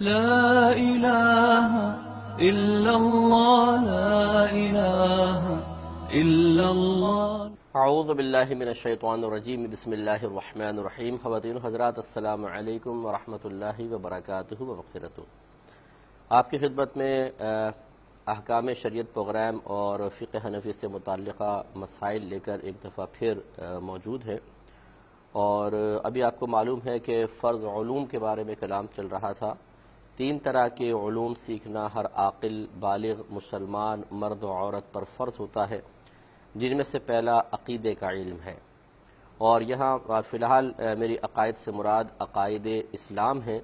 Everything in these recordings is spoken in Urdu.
لا إله إلا الله لا إله إلا الله اعوذ باللہ من الشیطان الرجیم بسم اللہ الرحمن الرحیم خواتین و حضرات السلام علیکم ورحمۃ اللہ وبرکاتہ ومغفرتہ۔ آپ کی خدمت میں احکام شریعت پروگرام اور فقہ حنفی سے متعلقہ مسائل لے کر ایک دفعہ پھر موجود ہے، اور ابھی آپ کو معلوم ہے کہ فرض علوم کے بارے میں کلام چل رہا تھا۔ 3 طرح کے علوم سیکھنا ہر عاقل بالغ مسلمان مرد و عورت پر فرض ہوتا ہے، جن میں سے پہلا عقیدے کا علم ہے، اور یہاں فی الحال میری عقائد سے مراد عقائد اسلام ہیں،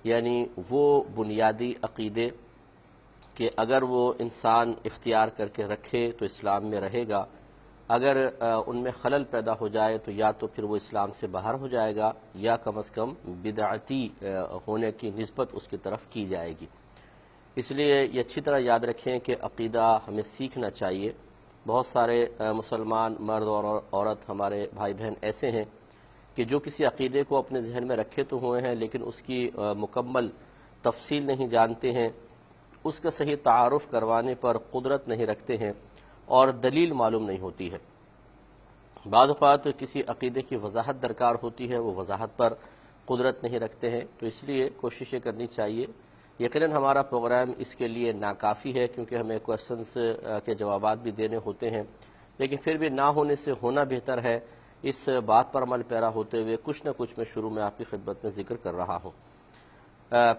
یعنی وہ بنیادی عقیدے کہ اگر وہ انسان اختیار کر کے رکھے تو اسلام میں رہے گا، اگر ان میں خلل پیدا ہو جائے تو یا تو پھر وہ اسلام سے باہر ہو جائے گا یا کم از کم بدعتی ہونے کی نسبت اس کی طرف کی جائے گی۔ اس لیے یہ اچھی طرح یاد رکھیں کہ عقیدہ ہمیں سیکھنا چاہیے۔ بہت سارے مسلمان مرد اور عورت ہمارے بھائی بہن ایسے ہیں کہ جو کسی عقیدے کو اپنے ذہن میں رکھے تو ہوئے ہیں، لیکن اس کی مکمل تفصیل نہیں جانتے ہیں، اس کا صحیح تعارف کروانے پر قدرت نہیں رکھتے ہیں، اور دلیل معلوم نہیں ہوتی ہے۔ بعض اوقات کسی عقیدے کی وضاحت درکار ہوتی ہے، وہ وضاحت پر قدرت نہیں رکھتے ہیں، تو اس لیے کوششیں کرنی چاہیے۔ یقیناً ہمارا پروگرام اس کے لیے ناکافی ہے، کیونکہ ہمیں کوسچنز کے جوابات بھی دینے ہوتے ہیں، لیکن پھر بھی نہ ہونے سے ہونا بہتر ہے۔ اس بات پر عمل پیرا ہوتے ہوئے کچھ نہ کچھ میں شروع میں آپ کی خدمت میں ذکر کر رہا ہوں۔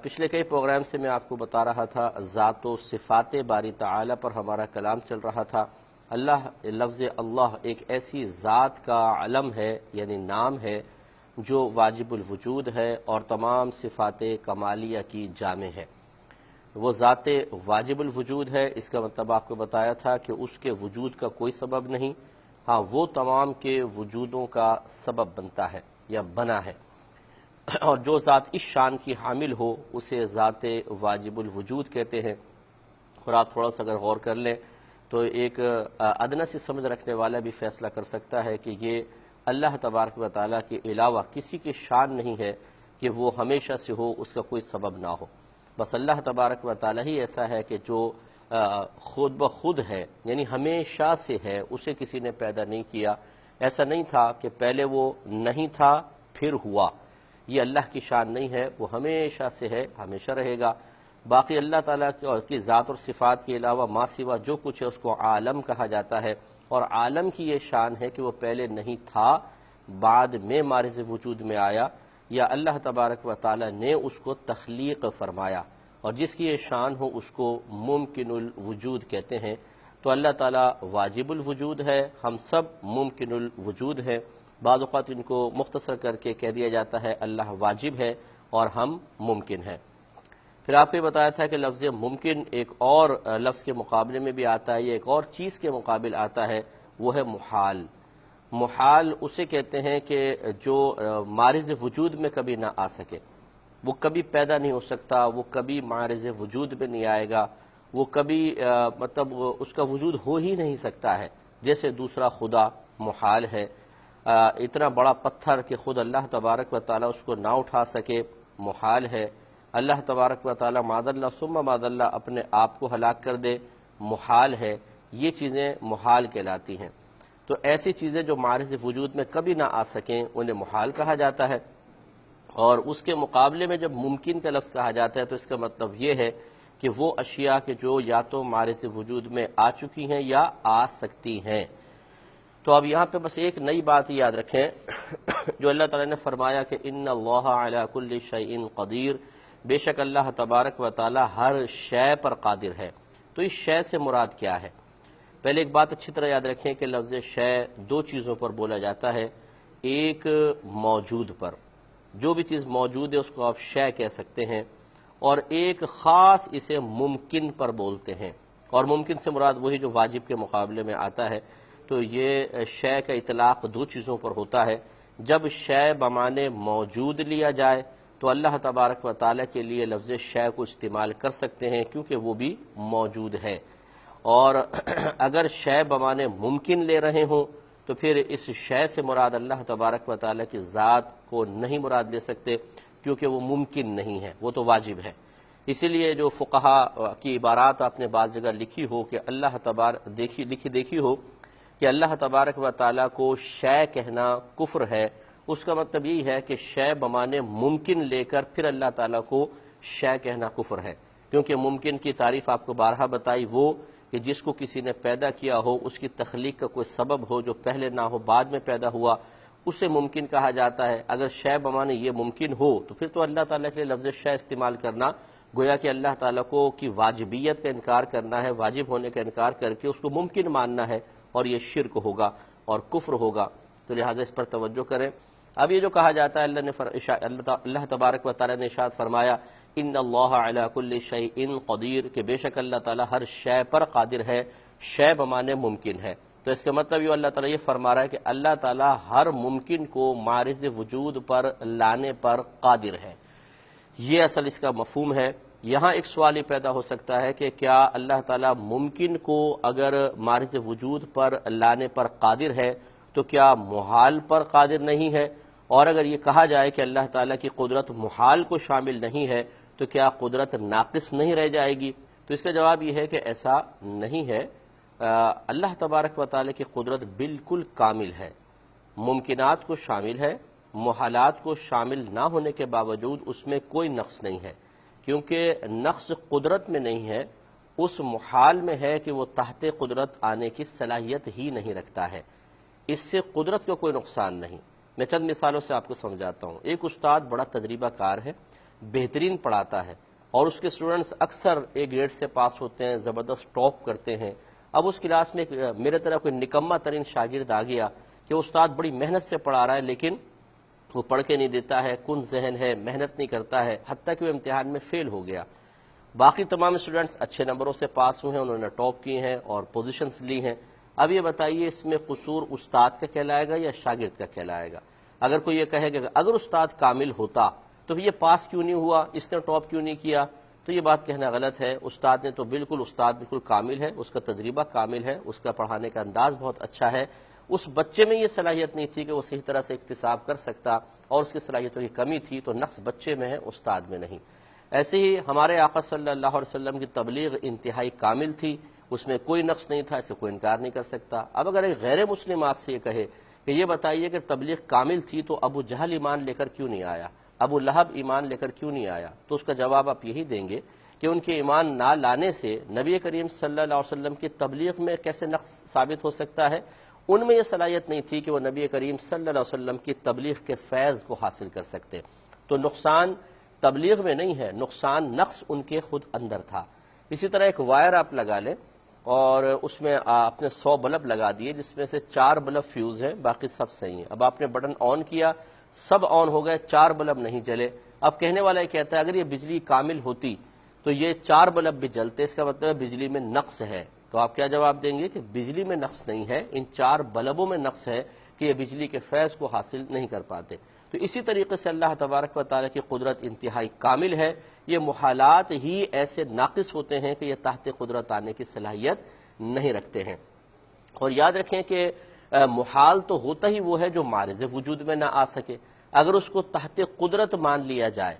پچھلے کئی پروگرام سے میں آپ کو بتا رہا تھا ذات و صفات باری تعالی پر ہمارا کلام چل رہا تھا۔ اللہ، لفظ اللہ ایک ایسی ذات کا علم ہے، یعنی نام ہے، جو واجب الوجود ہے اور تمام صفات کمالیہ کی جامع ہے۔ وہ ذات واجب الوجود ہے، اس کا مطلب آپ کو بتایا تھا کہ اس کے وجود کا کوئی سبب نہیں، ہاں وہ تمام کے وجودوں کا سبب بنتا ہے یا بنا ہے، اور جو ذات اس شان کی حامل ہو اسے ذات واجب الوجود کہتے ہیں۔ اور آپ تھوڑا سا اگر غور کر لیں تو ایک ادنیٰ سی سمجھ رکھنے والا بھی فیصلہ کر سکتا ہے کہ یہ اللہ تبارک و تعالیٰ کے علاوہ کسی کی شان نہیں ہے کہ وہ ہمیشہ سے ہو، اس کا کوئی سبب نہ ہو۔ بس اللہ تبارک و تعالیٰ ہی ایسا ہے کہ جو خود بخود ہے، یعنی ہمیشہ سے ہے، اسے کسی نے پیدا نہیں کیا۔ ایسا نہیں تھا کہ پہلے وہ نہیں تھا پھر ہوا، یہ اللہ کی شان نہیں ہے، وہ ہمیشہ سے ہے، ہمیشہ رہے گا۔ باقی اللہ تعالیٰ کی ذات اور صفات کے علاوہ ما سوا جو کچھ ہے اس کو عالم کہا جاتا ہے، اور عالم کی یہ شان ہے کہ وہ پہلے نہیں تھا، بعد میں معرض وجود میں آیا، یا اللہ تبارک و تعالیٰ نے اس کو تخلیق فرمایا، اور جس کی یہ شان ہو اس کو ممکن الوجود کہتے ہیں۔ تو اللہ تعالیٰ واجب الوجود ہے، ہم سب ممکن الوجود ہیں۔ بعض اوقات ان کو مختصر کر کے کہہ دیا جاتا ہے اللہ واجب ہے اور ہم ممکن ہیں۔ پھر آپ کو یہ بتایا تھا کہ لفظ ممکن ایک اور لفظ کے مقابلے میں بھی آتا ہے، یہ ایک اور چیز کے مقابل آتا ہے، وہ ہے محال۔ محال اسے کہتے ہیں کہ جو معرض وجود میں کبھی نہ آ سکے، وہ کبھی پیدا نہیں ہو سکتا، وہ کبھی معرض وجود میں نہیں آئے گا، وہ کبھی مطلب اس کا وجود ہو ہی نہیں سکتا ہے۔ جیسے دوسرا خدا محال ہے، اتنا بڑا پتھر کہ خود اللہ تبارک و تعالیٰ اس کو نہ اٹھا سکے، محال ہے۔ اللہ تبارک و تعالیٰ معاذ اللہ ثم معاذ اللہ اپنے آپ کو ہلاک کر دے، محال ہے۔ یہ چیزیں محال کہلاتی ہیں۔ تو ایسی چیزیں جو معرض وجود میں کبھی نہ آ سکیں انہیں محال کہا جاتا ہے، اور اس کے مقابلے میں جب ممکن کا لفظ کہا جاتا ہے تو اس کا مطلب یہ ہے کہ وہ اشیاء کہ جو یا تو معرض وجود میں آ چکی ہیں یا آ سکتی ہیں۔ تو اب یہاں پہ بس ایک نئی بات یاد رکھیں، جو اللہ تعالیٰ نے فرمایا کہ ان اللہ علی کل شیء قدیر، بے شک اللہ تبارک و تعالیٰ ہر شے پر قادر ہے۔ تو اس شے سے مراد کیا ہے؟ پہلے ایک بات اچھی طرح یاد رکھیں کہ لفظ شے 2 چیزوں پر بولا جاتا ہے، ایک موجود پر، جو بھی چیز موجود ہے اس کو آپ شے کہہ سکتے ہیں، اور ایک خاص اسے ممکن پر بولتے ہیں، اور ممکن سے مراد وہی جو واجب کے مقابلے میں آتا ہے۔ تو یہ شے کا اطلاق 2 چیزوں پر ہوتا ہے۔ جب شے بمعنی موجود لیا جائے تو اللہ تبارک و تعالیٰ کے لیے لفظ شے کو استعمال کر سکتے ہیں، کیونکہ وہ بھی موجود ہے، اور اگر شے بمعنی ممکن لے رہے ہوں تو پھر اس شے سے مراد اللہ تبارک و تعالیٰ کی ذات کو نہیں مراد لے سکتے، کیونکہ وہ ممکن نہیں ہے، وہ تو واجب ہے۔ اسی لیے جو فقہا کی عبارات آپ نے بعض جگہ لکھی ہو کہ دیکھی ہو کہ اللہ تبارک و تعالیٰ کو شے کہنا کفر ہے، اس کا مطلب یہ ہے کہ شے بمانے ممکن لے کر پھر اللہ تعالیٰ کو شے کہنا کفر ہے، کیونکہ ممکن کی تعریف آپ کو بارہا بتائی، وہ کہ جس کو کسی نے پیدا کیا ہو، اس کی تخلیق کا کوئی سبب ہو جو پہلے نہ ہو بعد میں پیدا ہوا، اسے ممکن کہا جاتا ہے۔ اگر شے بمانے یہ ممکن ہو تو پھر تو اللہ تعالیٰ کے لفظ شے استعمال کرنا گویا کہ اللہ تعالیٰ کو کی واجبیت کا انکار کرنا ہے، واجب ہونے کا انکار کر کے اس کو ممکن ماننا ہے، اور یہ شرک ہوگا اور کفر ہوگا، تو لہٰذا اس پر توجہ کریں۔ اب یہ جو کہا جاتا ہے اللہ تبارک و تعالیٰ نے ارشاد فرمایا ان اللہ علی کل شیء قدیر، کہ بے شک اللہ تعالیٰ ہر شے پر قادر ہے، شے بمانے ممکن ہے، تو اس کا مطلب یہ اللہ تعالیٰ یہ فرما رہا ہے کہ اللہ تعالیٰ ہر ممکن کو معرض وجود پر لانے پر قادر ہے، یہ اصل اس کا مفہوم ہے۔ یہاں ایک سوال یہ پیدا ہو سکتا ہے کہ کیا اللہ تعالیٰ ممکن کو اگر معرض وجود پر لانے پر قادر ہے تو کیا محال پر قادر نہیں ہے؟ اور اگر یہ کہا جائے کہ اللہ تعالیٰ کی قدرت محال کو شامل نہیں ہے تو کیا قدرت ناقص نہیں رہ جائے گی؟ تو اس کا جواب یہ ہے کہ ایسا نہیں ہے۔ اللہ تبارک و تعالیٰ کی قدرت بالکل کامل ہے، ممکنات کو شامل ہے، محالات کو شامل نہ ہونے کے باوجود اس میں کوئی نقص نہیں ہے، کیونکہ نقص قدرت میں نہیں ہے، اس محال میں ہے کہ وہ تحت قدرت آنے کی صلاحیت ہی نہیں رکھتا ہے، اس سے قدرت کو کوئی نقصان نہیں۔ میں چند مثالوں سے آپ کو سمجھاتا ہوں۔ ایک استاد بڑا تجربہ کار ہے، بہترین پڑھاتا ہے، اور اس کے اسٹوڈنٹس اکثر ایک گریڈ سے پاس ہوتے ہیں، زبردست ٹاپ کرتے ہیں۔ اب اس کلاس میں میرے طرح کوئی نکمہ ترین شاگرد آ گیا کہ استاد بڑی محنت سے پڑھا رہا ہے لیکن وہ پڑھ کے نہیں دیتا ہے، کن ذہن ہے، محنت نہیں کرتا ہے، حتیٰ کہ وہ امتحان میں فیل ہو گیا۔ باقی تمام اسٹوڈنٹس اچھے نمبروں سے پاس ہوئے ہیں، انہوں نے ٹاپ کی ہیں اور پوزیشنز لی ہیں۔ اب یہ بتائیے اس میں قصور استاد کا کہلائے گا یا شاگرد کا کہلائے گا؟ اگر کوئی یہ کہے کہ اگر استاد کامل ہوتا تو یہ پاس کیوں نہیں ہوا، اس نے ٹاپ کیوں نہیں کیا، تو یہ بات کہنا غلط ہے۔ استاد نے تو استاد بالکل کامل ہے، اس کا تجربہ کامل ہے، اس کا پڑھانے کا انداز بہت اچھا ہے، اس بچے میں یہ صلاحیت نہیں تھی کہ وہ صحیح طرح سے اکتساب کر سکتا، اور اس کی صلاحیتوں کی کمی تھی، تو نقص بچے میں ہے، استاد میں نہیں۔ ایسے ہی ہمارے آقا صلی اللہ علیہ وسلم کی تبلیغ انتہائی کامل تھی، اس میں کوئی نقص نہیں تھا، اسے کوئی انکار نہیں کر سکتا۔ اب اگر ایک غیر مسلم آپ سے یہ کہے کہ یہ بتائیے کہ تبلیغ کامل تھی تو ابو جہل ایمان لے کر کیوں نہیں آیا، ابو لہب ایمان لے کر کیوں نہیں آیا، تو اس کا جواب آپ یہی دیں گے کہ ان کے ایمان نہ لانے سے نبی کریم صلی اللہ علیہ وسلم کی تبلیغ میں کیسے نقص ثابت ہو سکتا ہے؟ ان میں یہ صلاحیت نہیں تھی کہ وہ نبی کریم صلی اللہ علیہ وسلم کی تبلیغ کے فیض کو حاصل کر سکتے، تو نقصان تبلیغ میں نہیں ہے، نقصان نقص ان کے خود اندر تھا۔ اسی طرح ایک وائر آپ لگا لیں اور اس میں آپ نے 100 بلب لگا دیے، جس میں سے 4 بلب فیوز ہیں، باقی سب صحیح ہیں۔ اب آپ نے بٹن آن کیا، سب آن ہو گئے، 4 بلب نہیں جلے۔ اب کہنے والا یہ کہتا ہے اگر یہ بجلی کامل ہوتی تو یہ 4 بلب بھی جلتے، اس کا مطلب ہے بجلی میں نقص ہے۔ تو آپ کیا جواب دیں گے کہ بجلی میں نقص نہیں ہے، ان 4 بلبوں میں نقص ہے کہ یہ بجلی کے فیض کو حاصل نہیں کر پاتے۔ تو اسی طریقے سے اللہ تبارک و تعالیٰ کی قدرت انتہائی کامل ہے، یہ محالات ہی ایسے ناقص ہوتے ہیں کہ یہ تحت قدرت آنے کی صلاحیت نہیں رکھتے ہیں۔ اور یاد رکھیں کہ محال تو ہوتا ہی وہ ہے جو معرض وجود میں نہ آ سکے، اگر اس کو تحت قدرت مان لیا جائے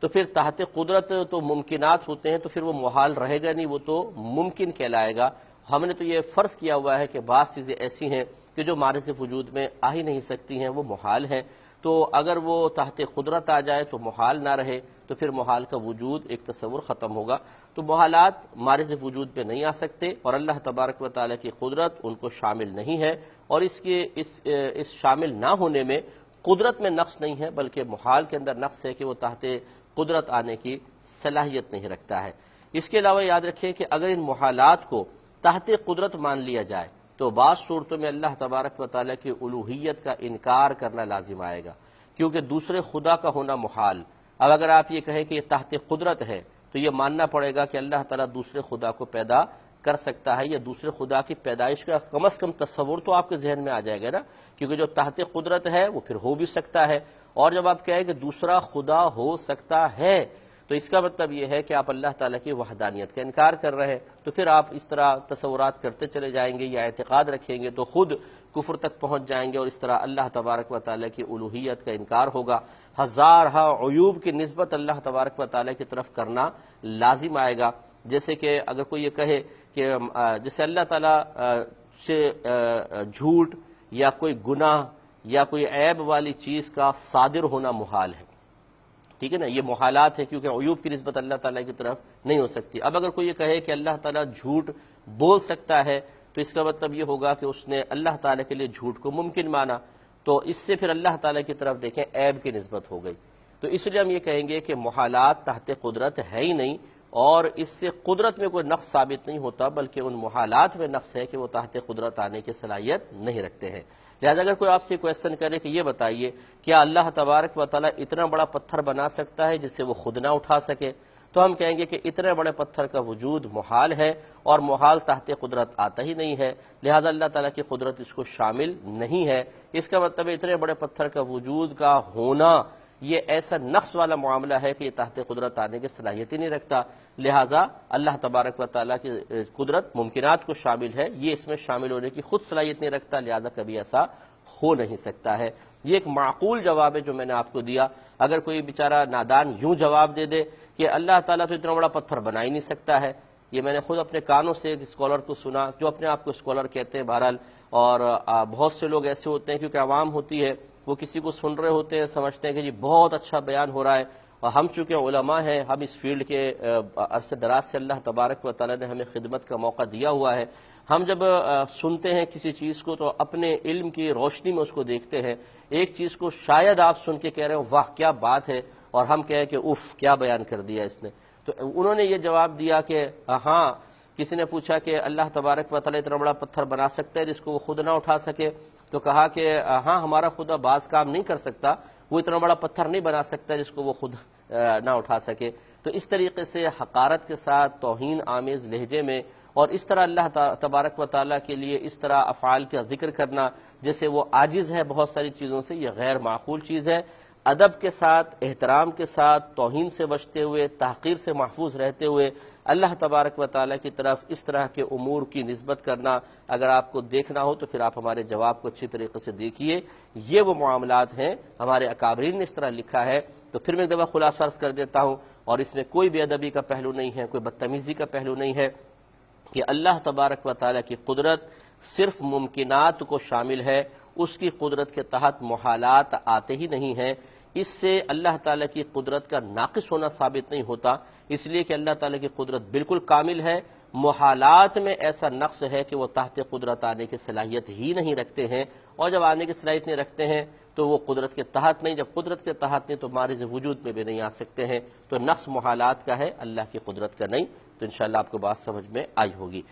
تو پھر تحت قدرت تو ممکنات ہوتے ہیں، تو پھر وہ محال رہے گا نہیں، وہ تو ممکن کہلائے گا۔ ہم نے تو یہ فرض کیا ہوا ہے کہ بعض چیزیں ایسی ہیں کہ جو معرض وجود میں آ ہی نہیں سکتی ہیں، وہ محال ہیں، تو اگر وہ تحت قدرت آ جائے تو محال نہ رہے، تو پھر محال کا وجود ایک تصور ختم ہوگا۔ تو محالات معرض وجود میں نہیں آ سکتے، اور اللہ تبارک و تعالیٰ کی قدرت ان کو شامل نہیں ہے، اور اس شامل نہ ہونے میں قدرت میں نقص نہیں ہے، بلکہ محال کے اندر نقص ہے کہ وہ تحت قدرت آنے کی صلاحیت نہیں رکھتا ہے۔ اس کے علاوہ یاد رکھیں کہ اگر ان محالات کو تحت قدرت مان لیا جائے تو بعض صورتوں میں اللہ تبارک و تعالیٰ کی الوہیت کا انکار کرنا لازم آئے گا، کیونکہ دوسرے خدا کا ہونا محال۔ اب اگر آپ یہ کہیں کہ یہ تحت قدرت ہے تو یہ ماننا پڑے گا کہ اللہ تعالیٰ دوسرے خدا کو پیدا کر سکتا ہے، یا دوسرے خدا کی پیدائش کا کم از کم تصور تو آپ کے ذہن میں آ جائے گا نا، کیونکہ جو تحت قدرت ہے وہ پھر ہو بھی سکتا ہے۔ اور جب آپ کہیں کہ دوسرا خدا ہو سکتا ہے تو اس کا مطلب یہ ہے کہ آپ اللہ تعالیٰ کی وحدانیت کا انکار کر رہے ہیں، تو پھر آپ اس طرح تصورات کرتے چلے جائیں گے یا اعتقاد رکھیں گے تو خود کفر تک پہنچ جائیں گے، اور اس طرح اللہ تبارک و تعالیٰ کی الوہیت کا انکار ہوگا۔ ہزارہ عیوب کی نسبت اللہ تبارک و تعالیٰ کی طرف کرنا لازم آئے گا۔ جیسے کہ اگر کوئی یہ کہے کہ جیسے اللہ تعالیٰ سے جھوٹ یا کوئی گناہ یا کوئی عیب والی چیز کا صادر ہونا محال ہے، ٹھیک ہے نا، یہ محالات ہے کیونکہ عیوب کی نسبت اللہ تعالیٰ کی طرف نہیں ہو سکتی۔ اب اگر کوئی یہ کہے کہ اللہ تعالیٰ جھوٹ بول سکتا ہے تو اس کا مطلب یہ ہوگا کہ اس نے اللہ تعالیٰ کے لیے جھوٹ کو ممکن مانا، تو اس سے پھر اللہ تعالیٰ کی طرف دیکھیں عیب کی نسبت ہو گئی۔ تو اس لیے ہم یہ کہیں گے کہ محالات تحت قدرت ہے ہی نہیں، اور اس سے قدرت میں کوئی نقص ثابت نہیں ہوتا، بلکہ ان محالات میں نقص ہے کہ وہ تحت قدرت آنے کی صلاحیت نہیں رکھتے ہیں۔ لہذا اگر کوئی آپ سے کویسچن کرے کہ یہ بتائیے کیا اللہ تبارک و تعالیٰ اتنا بڑا پتھر بنا سکتا ہے جس سے وہ خود نہ اٹھا سکے، تو ہم کہیں گے کہ اتنے بڑے پتھر کا وجود محال ہے، اور محال تحت قدرت آتا ہی نہیں ہے، لہذا اللہ تعالیٰ کی قدرت اس کو شامل نہیں ہے۔ اس کا مطلب اتنے بڑے پتھر کا وجود کا ہونا یہ ایسا نقص والا معاملہ ہے کہ یہ تحت قدرت آنے کی صلاحیت ہی نہیں رکھتا، لہٰذا اللہ تبارک و تعالیٰ کی قدرت ممکنات کو شامل ہے، یہ اس میں شامل ہونے کی خود صلاحیت نہیں رکھتا، لہٰذا کبھی ایسا ہو نہیں سکتا ہے۔ یہ ایک معقول جواب ہے جو میں نے آپ کو دیا۔ اگر کوئی بیچارہ نادان یوں جواب دے دے کہ اللہ تعالیٰ تو اتنا بڑا پتھر بنا ہی نہیں سکتا ہے، یہ میں نے خود اپنے کانوں سے ایک اسکالر کو سنا جو اپنے آپ کو اسکالر کہتے ہیں بہرحال، اور بہت سے لوگ ایسے ہوتے ہیں کیونکہ عوام ہوتی ہے، وہ کسی کو سن رہے ہوتے ہیں، سمجھتے ہیں کہ جی بہت اچھا بیان ہو رہا ہے، اور ہم چونکہ علماء ہیں، ہم اس فیلڈ کے عرصے دراز سے اللہ تبارک و تعالیٰ نے ہمیں خدمت کا موقع دیا ہوا ہے، ہم جب سنتے ہیں کسی چیز کو تو اپنے علم کی روشنی میں اس کو دیکھتے ہیں۔ ایک چیز کو شاید آپ سن کے کہہ رہے ہو واہ کیا بات ہے، اور ہم کہیں کہ اف کیا بیان کر دیا اس نے، تو انہوں نے یہ جواب دیا کہ ہاں، کسی نے پوچھا کہ اللہ تبارک و تعالیٰ اتنا بڑا پتھر بنا سکتا ہے جس کو وہ خود نہ اٹھا سکے، تو کہا کہ ہاں، ہمارا خدا بعض کام نہیں کر سکتا، وہ اتنا بڑا پتھر نہیں بنا سکتا جس کو وہ خود نہ اٹھا سکے۔ تو اس طریقے سے حقارت کے ساتھ توہین آمیز لہجے میں اور اس طرح اللہ تبارک و تعالیٰ کے لیے اس طرح افعال کا ذکر کرنا جیسے وہ عاجز ہے بہت ساری چیزوں سے، یہ غیر معقول چیز ہے۔ ادب کے ساتھ، احترام کے ساتھ، توہین سے بچتے ہوئے، تحقیر سے محفوظ رہتے ہوئے اللہ تبارک و تعالیٰ کی طرف اس طرح کے امور کی نسبت کرنا، اگر آپ کو دیکھنا ہو تو پھر آپ ہمارے جواب کو اچھی طریقے سے دیکھیے۔ یہ وہ معاملات ہیں، ہمارے اکابرین نے اس طرح لکھا ہے۔ تو پھر میں ایک دفعہ خلاصہ عرض کر دیتا ہوں، اور اس میں کوئی بے ادبی کا پہلو نہیں ہے، کوئی بدتمیزی کا پہلو نہیں ہے، کہ اللہ تبارک و تعالیٰ کی قدرت صرف ممکنات کو شامل ہے، اس کی قدرت کے تحت محالات آتے ہی نہیں ہیں۔ اس سے اللہ تعالیٰ کی قدرت کا ناقص ہونا ثابت نہیں ہوتا، اس لیے کہ اللہ تعالیٰ کی قدرت بالکل کامل ہے۔ محالات میں ایسا نقص ہے کہ وہ تحت قدرت آنے کی صلاحیت ہی نہیں رکھتے ہیں، اور جب آنے کی صلاحیت نہیں رکھتے ہیں تو وہ قدرت کے تحت نہیں، جب قدرت کے تحت نہیں تو مارز وجود میں بھی نہیں آ سکتے ہیں۔ تو نقص محالات کا ہے، اللہ کی قدرت کا نہیں۔ تو انشاءاللہ آپ کو بات سمجھ میں آئی ہوگی۔